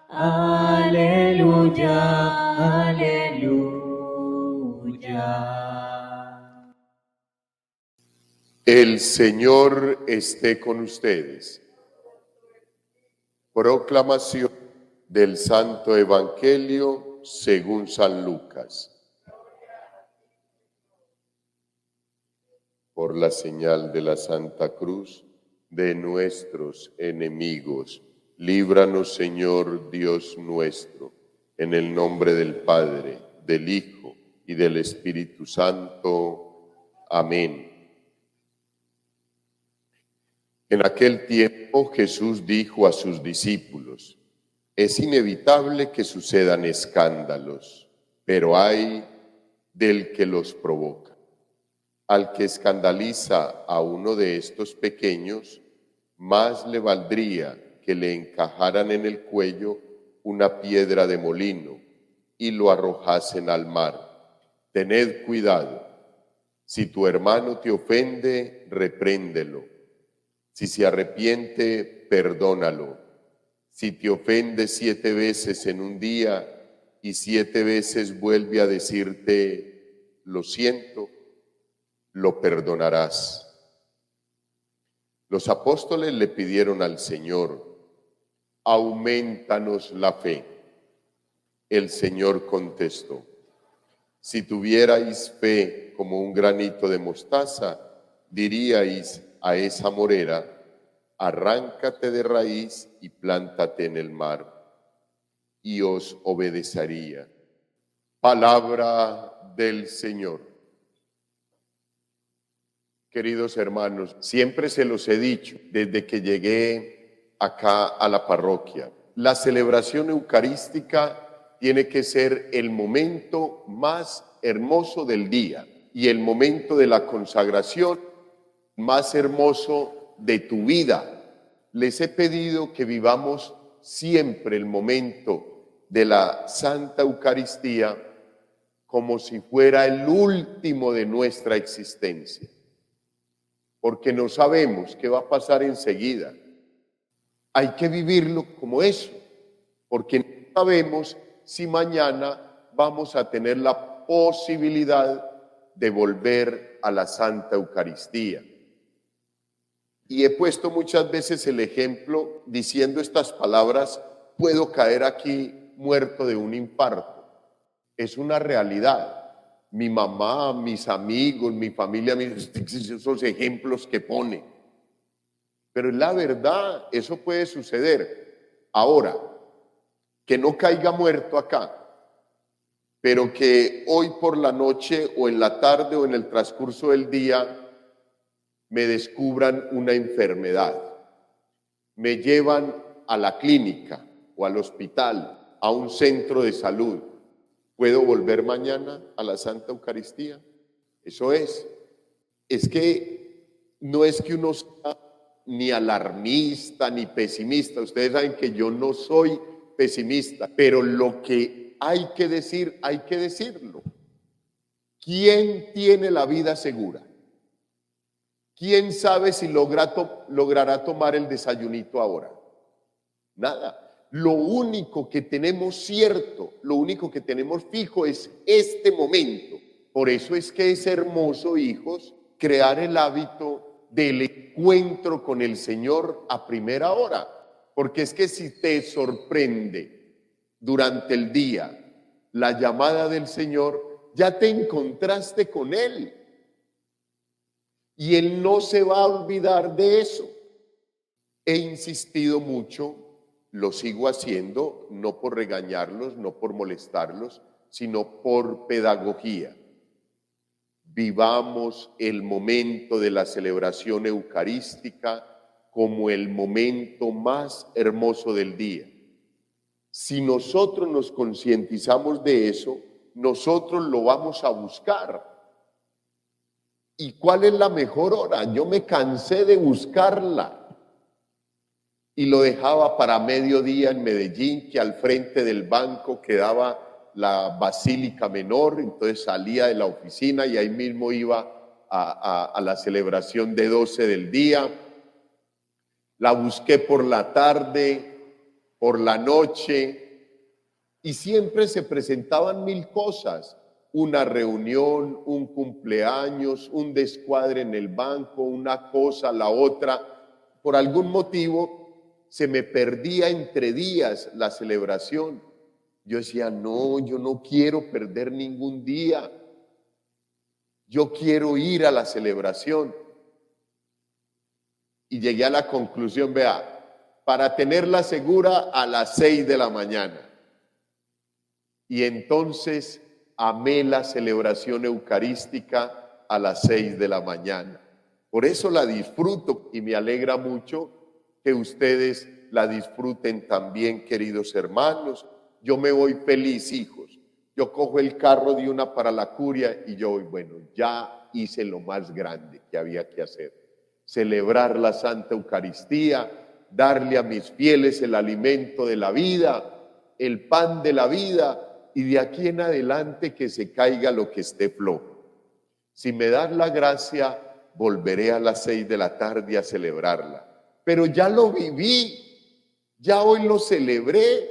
aleluya, aleluya. El Señor esté con ustedes. Proclamación del Santo Evangelio según San Lucas. Por la señal de la Santa Cruz de nuestros enemigos, líbranos, Señor Dios nuestro, en el nombre del Padre, del Hijo y del Espíritu Santo. Amén. En aquel tiempo Jesús dijo a sus discípulos: es inevitable que sucedan escándalos, pero ay del que los provoca. Al que escandaliza a uno de estos pequeños, más le valdría que le encajaran en el cuello una piedra de molino y lo arrojasen al mar. Tened cuidado. Si tu hermano te ofende, repréndelo. Si se arrepiente, perdónalo. Si te ofende 7 veces en un día y 7 veces vuelve a decirte, lo siento, lo perdonarás. Los apóstoles le pidieron al Señor: aumentanos la fe. El Señor contestó: si tuvierais fe como un granito de mostaza, diríais a esa morera: arráncate de raíz y plántate en el mar, y os obedecería. Palabra del Señor. Queridos hermanos, siempre se los he dicho desde que llegué acá a la parroquia, la celebración eucarística tiene que ser el momento más hermoso del día y el momento de la consagración más hermoso de tu vida. Les he pedido que vivamos siempre el momento de la Santa Eucaristía como si fuera el último de nuestra existencia, porque no sabemos qué va a pasar enseguida. Hay que vivirlo como eso, porque no sabemos si mañana vamos a tener la posibilidad de volver a la Santa Eucaristía. Y he puesto muchas veces el ejemplo diciendo estas palabras: puedo caer aquí muerto de un infarto. Es una realidad. Mi mamá, mis amigos, mi familia, esos ejemplos que pone. Pero es la verdad, eso puede suceder. Ahora, que no caiga muerto acá, pero que hoy por la noche o en la tarde o en el transcurso del día me descubran una enfermedad, me llevan a la clínica o al hospital, a un centro de salud. ¿Puedo volver mañana a la Santa Eucaristía? Eso es. Es que no es que uno sea ni alarmista ni pesimista. Ustedes saben que yo no soy pesimista, pero lo que hay que decir, hay que decirlo. ¿Quién tiene la vida segura? ¿Quién sabe si logrará tomar el desayunito ahora? Nada. Lo único que tenemos cierto, lo único que tenemos fijo es este momento. Por eso es que es hermoso, hijos, crear el hábito del encuentro con el Señor a primera hora. Porque es que si te sorprende durante el día la llamada del Señor, ya te encontraste con Él. Y Él no se va a olvidar de eso. He insistido mucho, lo sigo haciendo, no por regañarlos, no por molestarlos, sino por pedagogía. Vivamos el momento de la celebración eucarística como el momento más hermoso del día. Si nosotros nos concientizamos de eso, nosotros lo vamos a buscar. ¿Y cuál es la mejor hora? Yo me cansé de buscarla y lo dejaba para mediodía en Medellín, que al frente del banco quedaba la Basílica Menor. Entonces salía de la oficina y ahí mismo iba a la celebración de 12 del día. La busqué por la tarde por la noche, y siempre se presentaban mil cosas, una reunión, un cumpleaños, un descuadre en el banco, una cosa, la otra. Por algún motivo se me perdía entre días la celebración. Yo decía, no, yo no quiero perder ningún día. Yo quiero ir a la celebración. Y llegué a la conclusión, vea, para tenerla segura a las 6 de la mañana. Y entonces amé la celebración eucarística a las 6 de la mañana. Por eso la disfruto y me alegra mucho que ustedes la disfruten también, queridos hermanos. Yo me voy feliz, hijos. Yo cojo el carro de una para la curia y yo voy, bueno, ya hice lo más grande que había que hacer. Celebrar la Santa Eucaristía, darle a mis fieles el alimento de la vida, el pan de la vida, y de aquí en adelante que se caiga lo que esté flojo. Si me das la gracia, volveré a las 6 de la tarde a celebrarla. Pero ya lo viví, ya hoy lo celebré.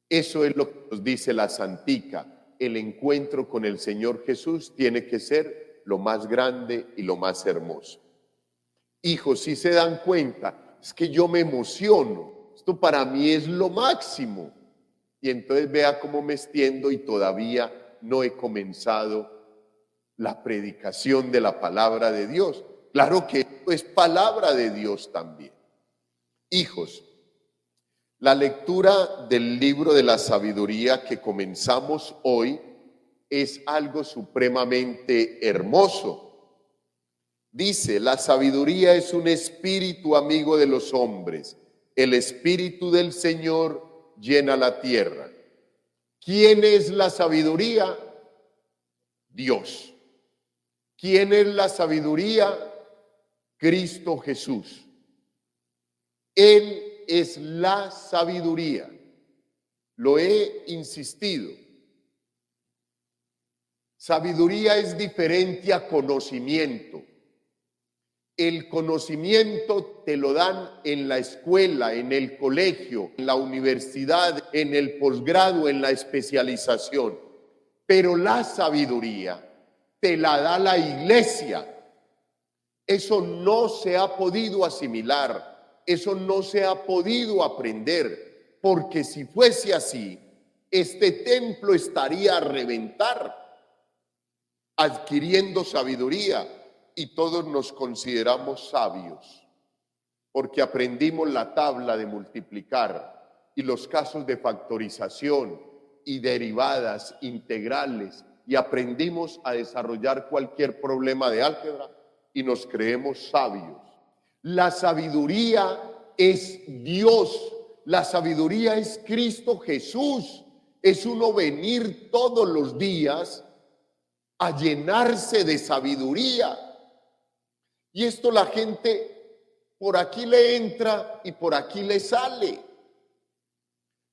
Eso es lo que nos dice la Santica. El encuentro con el Señor Jesús tiene que ser lo más grande y lo más hermoso. Hijos, si se dan cuenta, es que yo me emociono. Esto para mí es lo máximo. Y entonces vea cómo me extiendo y todavía no he comenzado la predicación de la palabra de Dios. Claro que esto es palabra de Dios también. Hijos, la lectura del libro de la sabiduría que comenzamos hoy es algo supremamente hermoso. Dice, la sabiduría es un espíritu amigo de los hombres. El espíritu del Señor llena la tierra. ¿Quién es la sabiduría? Dios. ¿Quién es la sabiduría? Cristo Jesús. Él es la sabiduría. Lo he insistido. Sabiduría es diferente a conocimiento. El conocimiento te lo dan en la escuela, en el colegio, en la universidad, en el posgrado, en la especialización. Pero la sabiduría te la da la iglesia. Eso no se ha podido asimilar, eso no se ha podido aprender, porque si fuese así, este templo estaría a reventar, adquiriendo sabiduría, y todos nos consideramos sabios, porque aprendimos la tabla de multiplicar y los casos de factorización y derivadas integrales, y aprendimos a desarrollar cualquier problema de álgebra y nos creemos sabios. La sabiduría es Dios, la sabiduría es Cristo Jesús, es uno venir todos los días a llenarse de sabiduría. Y esto la gente por aquí le entra y por aquí le sale.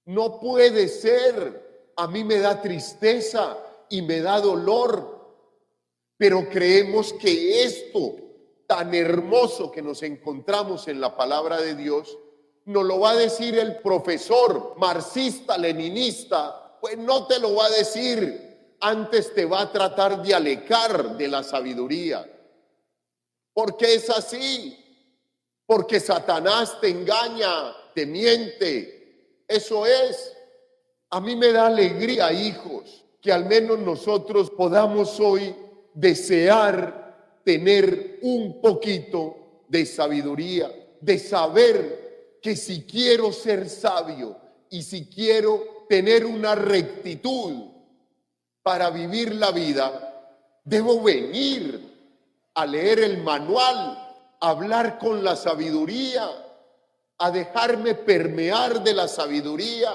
No puede ser. A mí me da tristeza y me da dolor, pero creemos que esto tan hermoso que nos encontramos en la palabra de Dios nos lo va a decir el profesor marxista, leninista. Pues no te lo va a decir, antes te va a tratar de alejar de la sabiduría. Porque es así, porque Satanás te engaña, te miente. Eso es. A mí me da alegría, hijos, que al menos nosotros podamos hoy desear tener un poquito de sabiduría, de saber que si quiero ser sabio y si quiero tener una rectitud para vivir la vida, debo venir a leer el manual, a hablar con la sabiduría, a dejarme permear de la sabiduría,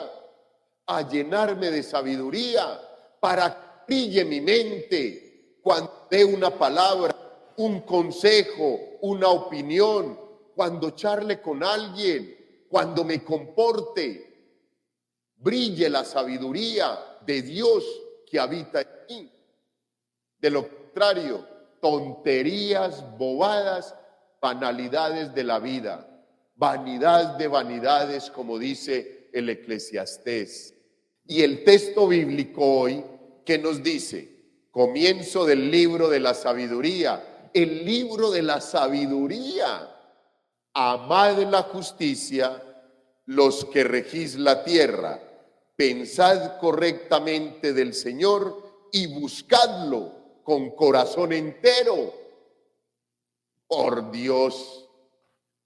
a llenarme de sabiduría para que brille mi mente cuando dé una palabra, un consejo, una opinión, cuando charle con alguien, cuando me comporte, brille la sabiduría de Dios que habita en mí. De lo contrario, tonterías, bobadas, banalidades de la vida. vanidad de vanidades, como dice el Eclesiastés. Y el texto bíblico hoy, ¿qué nos dice? Comienzo del libro de la sabiduría. El libro de la sabiduría. Amad la justicia, los que regís la tierra. Pensad correctamente del Señor y buscadlo con corazón entero. Por Dios,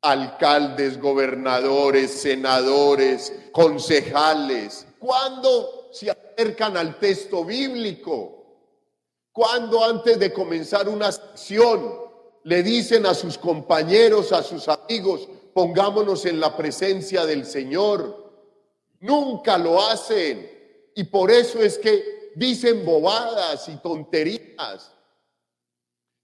alcaldes, gobernadores, senadores, concejales, ¿cuándo se acercan al texto bíblico? ¿Cuándo antes de comenzar una sesión le dicen a sus compañeros, a sus amigos, pongámonos en la presencia del Señor? Nunca lo hacen, y por eso es que dicen bobadas y tonterías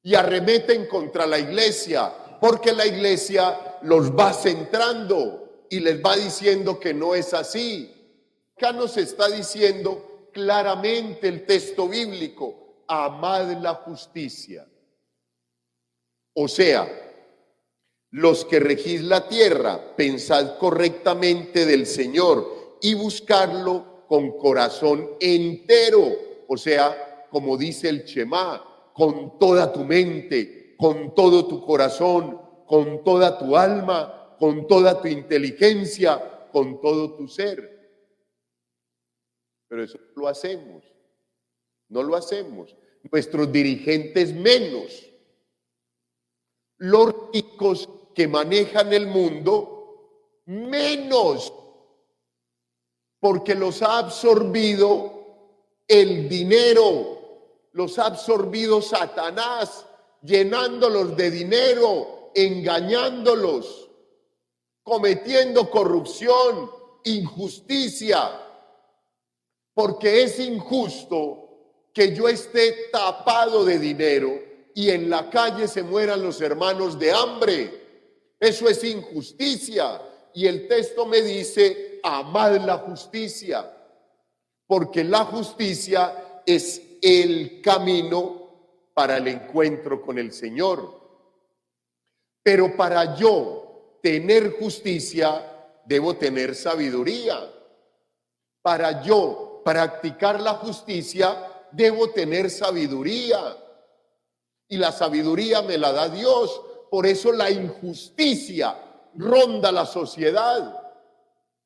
y arremeten contra la iglesia, porque la iglesia los va centrando y les va diciendo que no es así. Acá nos está diciendo claramente el texto bíblico: amad la justicia. O sea, los que regís la tierra, pensad correctamente del Señor y buscarlo con corazón entero. O sea, como dice el Shemá, con toda tu mente, con todo tu corazón, con toda tu alma, con toda tu inteligencia, con todo tu ser. Pero eso no lo hacemos. No lo hacemos. Nuestros dirigentes menos. Los ricos que manejan el mundo menos, porque los ha absorbido el dinero, los ha absorbido Satanás, llenándolos de dinero, engañándolos, cometiendo corrupción, injusticia, porque es injusto que yo esté tapado de dinero y en la calle se mueran los hermanos de hambre. Eso es injusticia. Y el texto me dice: amad la justicia, porque la justicia es el camino para el encuentro con el Señor. Pero para yo tener justicia, debo tener sabiduría. Para yo practicar la justicia, debo tener sabiduría. Y la sabiduría me la da Dios. Por eso la injusticia ronda la sociedad.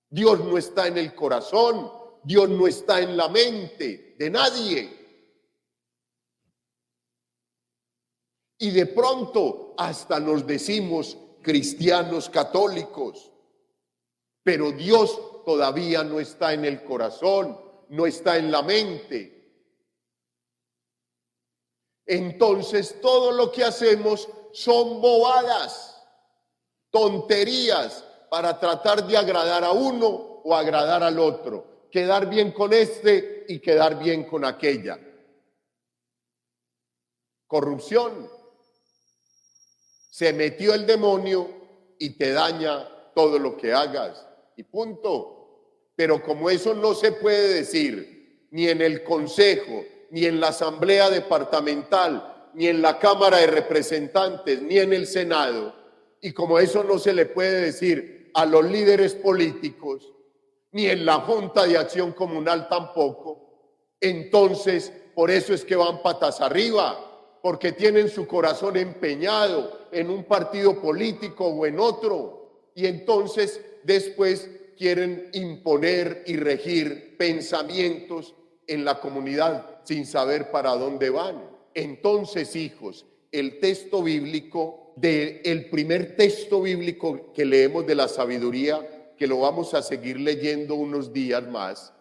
Dios no está en el corazón, Dios no está en la mente de nadie. Y de pronto hasta nos decimos cristianos católicos, pero Dios todavía no está en el corazón, no está en la mente. Entonces todo lo que hacemos son bobadas, tonterías, para tratar de agradar a uno o agradar al otro, quedar bien con este y quedar bien con aquella. Corrupción. Se metió el demonio y te daña todo lo que hagas y punto. Pero como eso no se puede decir ni en el consejo, ni en la asamblea departamental, ni en la Cámara de Representantes, ni en el Senado, y como eso no se le puede decir a los líderes políticos, ni en la Junta de Acción Comunal tampoco, entonces por eso es que van patas arriba, porque tienen su corazón empeñado en un partido político o en otro, y entonces después quieren imponer y regir pensamientos en la comunidad sin saber para dónde van. Entonces, hijos, el texto bíblico, el primer texto bíblico que leemos de la sabiduría, que lo vamos a seguir leyendo unos días más,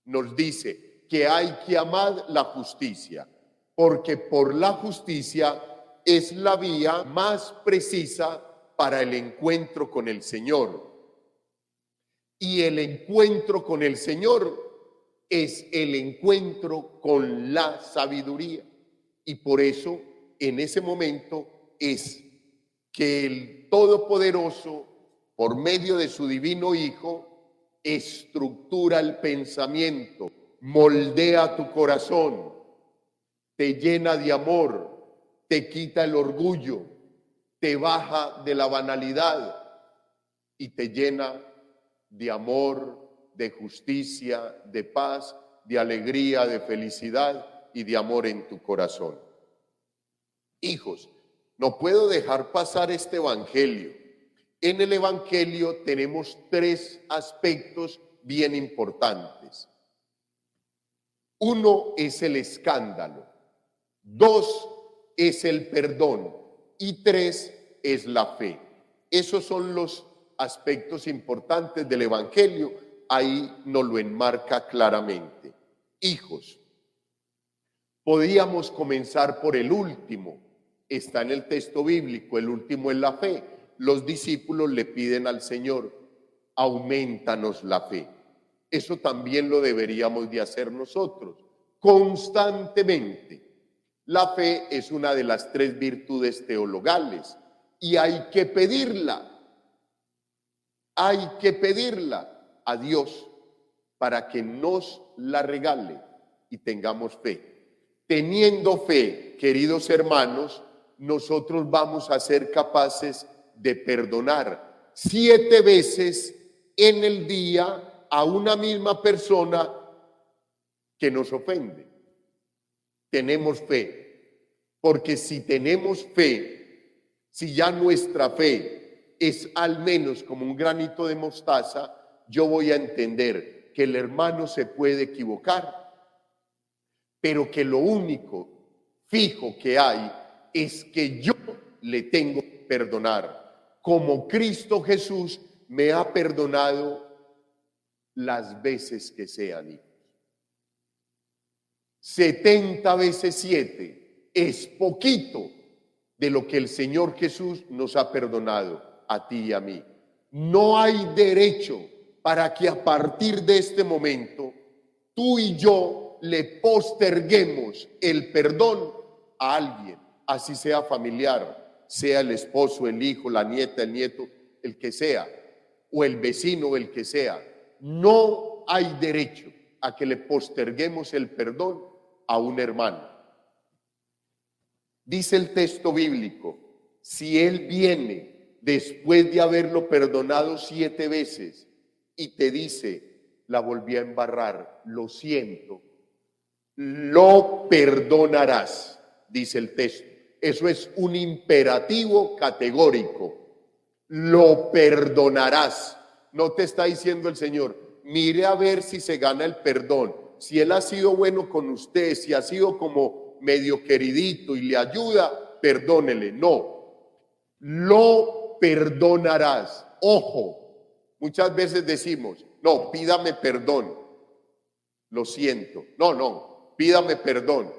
nos dice que hay que amar la justicia, porque por la justicia es la vía más precisa para el encuentro con el Señor. Y el encuentro con el Señor es el encuentro con la sabiduría. Y por eso, en ese momento, es que el Todopoderoso, por medio de su divino Hijo, estructura el pensamiento, moldea tu corazón, te llena de amor, te quita el orgullo, te baja de la banalidad, y te llena de amor, de justicia, de paz, de alegría, de felicidad y de amor en tu corazón. Hijos, no puedo dejar pasar este evangelio. En el evangelio tenemos tres aspectos bien importantes. Uno es el escándalo, dos es el perdón y tres es la fe. Esos son los aspectos importantes del evangelio. Ahí nos lo enmarca claramente. Hijos, podíamos comenzar por el último. Está en el texto bíblico, el último es la fe. Los discípulos le piden al Señor, aumentanos la fe. Eso también lo deberíamos de hacer nosotros, constantemente. La fe es una de las tres virtudes teologales y hay que pedirla a Dios para que nos la regale y tengamos fe. Teniendo fe, queridos hermanos, nosotros vamos a ser capaces de perdonar 7 veces en el día a una misma persona que nos ofende. Tenemos fe, porque si tenemos fe, si ya nuestra fe es al menos como un granito de mostaza, yo voy a entender que el hermano se puede equivocar, pero que lo único fijo que hay es que yo le tengo que perdonar, como Cristo Jesús me ha perdonado las veces que sean. 70 veces 7 es poquito de lo que el Señor Jesús nos ha perdonado a ti y a mí. No hay derecho para que a partir de este momento tú y yo le posterguemos el perdón a alguien, así sea familiar, sea el esposo, el hijo, la nieta, el nieto, el que sea, o el vecino, o el que sea. No hay derecho a que le posterguemos el perdón a un hermano. Dice el texto bíblico, si él viene después de haberlo perdonado 7 veces y te dice, la volví a embarrar, lo siento, lo perdonarás, dice el texto. Eso es un imperativo categórico. Lo perdonarás. No te está diciendo el Señor, mire a ver si se gana el perdón. Si él ha sido bueno con usted, si ha sido como medio queridito y le ayuda, perdónele. No, lo perdonarás. Ojo, muchas veces decimos, no, pídame perdón. Lo siento. No, pídame perdón.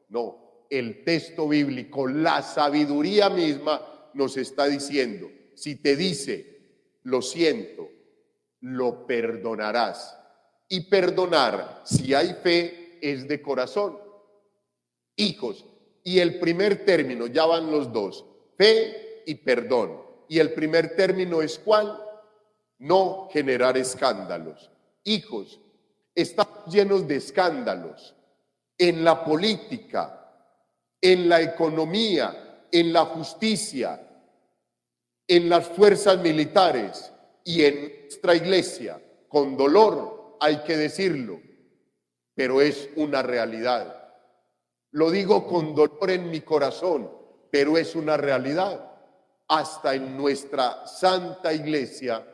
No, el texto bíblico, la sabiduría misma nos está diciendo, si te dice, lo siento, lo perdonarás. Y perdonar, si hay fe, es de corazón. Hijos, y el primer término, ya van los dos, fe y perdón. Y el primer término es ¿cuál? No generar escándalos. Hijos, estamos llenos de escándalos en la política, en la economía, en la justicia, en las fuerzas militares y en nuestra iglesia, con dolor. Hay que decirlo, pero es una realidad. Lo digo con dolor en mi corazón, pero es una realidad. Hasta en nuestra santa iglesia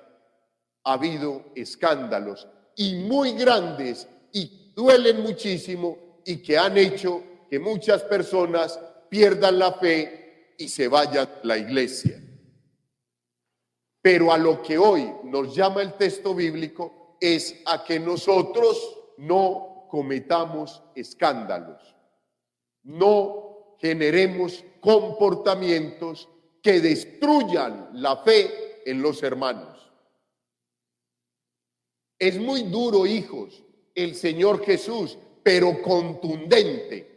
ha habido escándalos y muy grandes y duelen muchísimo y que han hecho que muchas personas pierdan la fe y se vayan a la iglesia. Pero a lo que hoy nos llama el texto bíblico es a que nosotros no cometamos escándalos, no generemos comportamientos que destruyan la fe en los hermanos. Es muy duro, hijos, el Señor Jesús, pero contundente.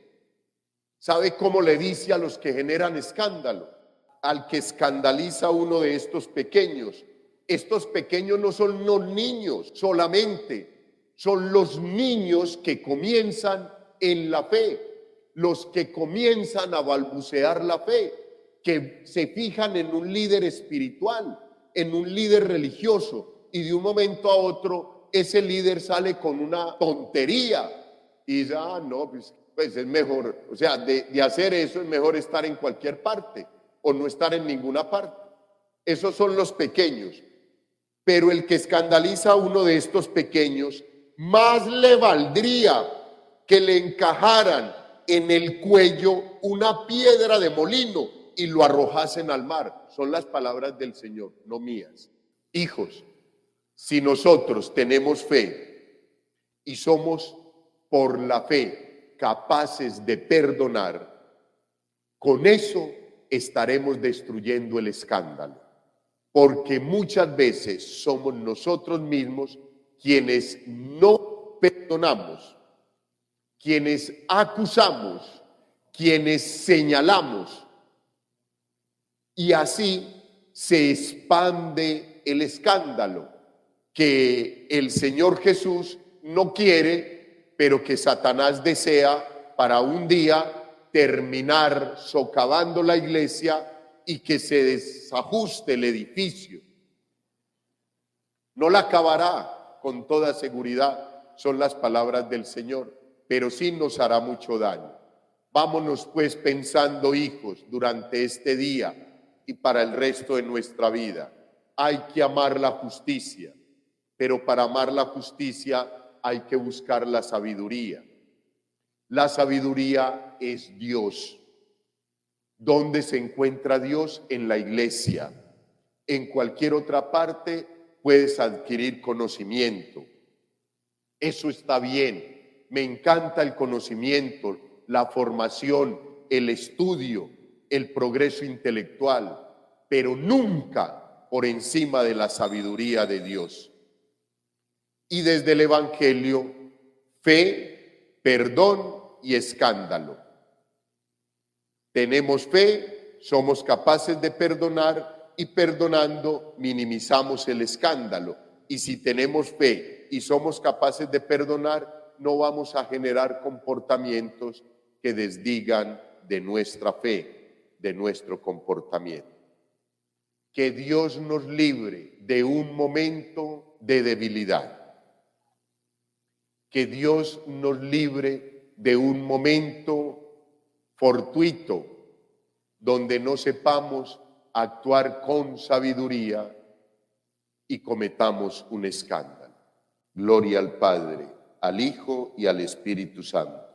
¿Sabe cómo le dice a los que generan escándalo? Al que escandaliza a uno de estos pequeños. Estos pequeños no son los niños solamente, son los niños que comienzan en la fe, los que comienzan a balbucear la fe, que se fijan en un líder espiritual, en un líder religioso y de un momento a otro ese líder sale con una tontería y dice, no, pues es mejor, o sea, de hacer eso es mejor estar en cualquier parte o no estar en ninguna parte. Esos son los pequeños. Pero el que escandaliza a uno de estos pequeños, más le valdría que le encajaran en el cuello una piedra de molino y lo arrojasen al mar. Son las palabras del Señor, no mías. Hijos, si nosotros tenemos fe y somos por la fe capaces de perdonar, con eso estaremos destruyendo el escándalo. Porque muchas veces somos nosotros mismos quienes no perdonamos, quienes acusamos, quienes señalamos. Y así se expande el escándalo que el Señor Jesús no quiere, pero que Satanás desea para un día terminar socavando la iglesia y que se desajuste el edificio. No la acabará con toda seguridad, son las palabras del Señor, pero sí nos hará mucho daño. Vámonos pues pensando, hijos, durante este día y para el resto de nuestra vida. Hay que amar la justicia, pero para amar la justicia hay que buscar la sabiduría. La sabiduría es Dios. ¿Dónde se encuentra Dios? En la iglesia. En cualquier otra parte puedes adquirir conocimiento. Eso está bien. Me encanta el conocimiento, la formación, el estudio, el progreso intelectual, pero nunca por encima de la sabiduría de Dios. Y desde el Evangelio, fe, perdón y escándalo. Tenemos fe, somos capaces de perdonar y perdonando minimizamos el escándalo. Y si tenemos fe y somos capaces de perdonar, no vamos a generar comportamientos que desdigan de nuestra fe, de nuestro comportamiento. Que Dios nos libre de un momento de debilidad. Que Dios nos libre de un momento fortuito, donde no sepamos actuar con sabiduría y cometamos un escándalo. Gloria al Padre, al Hijo y al Espíritu Santo.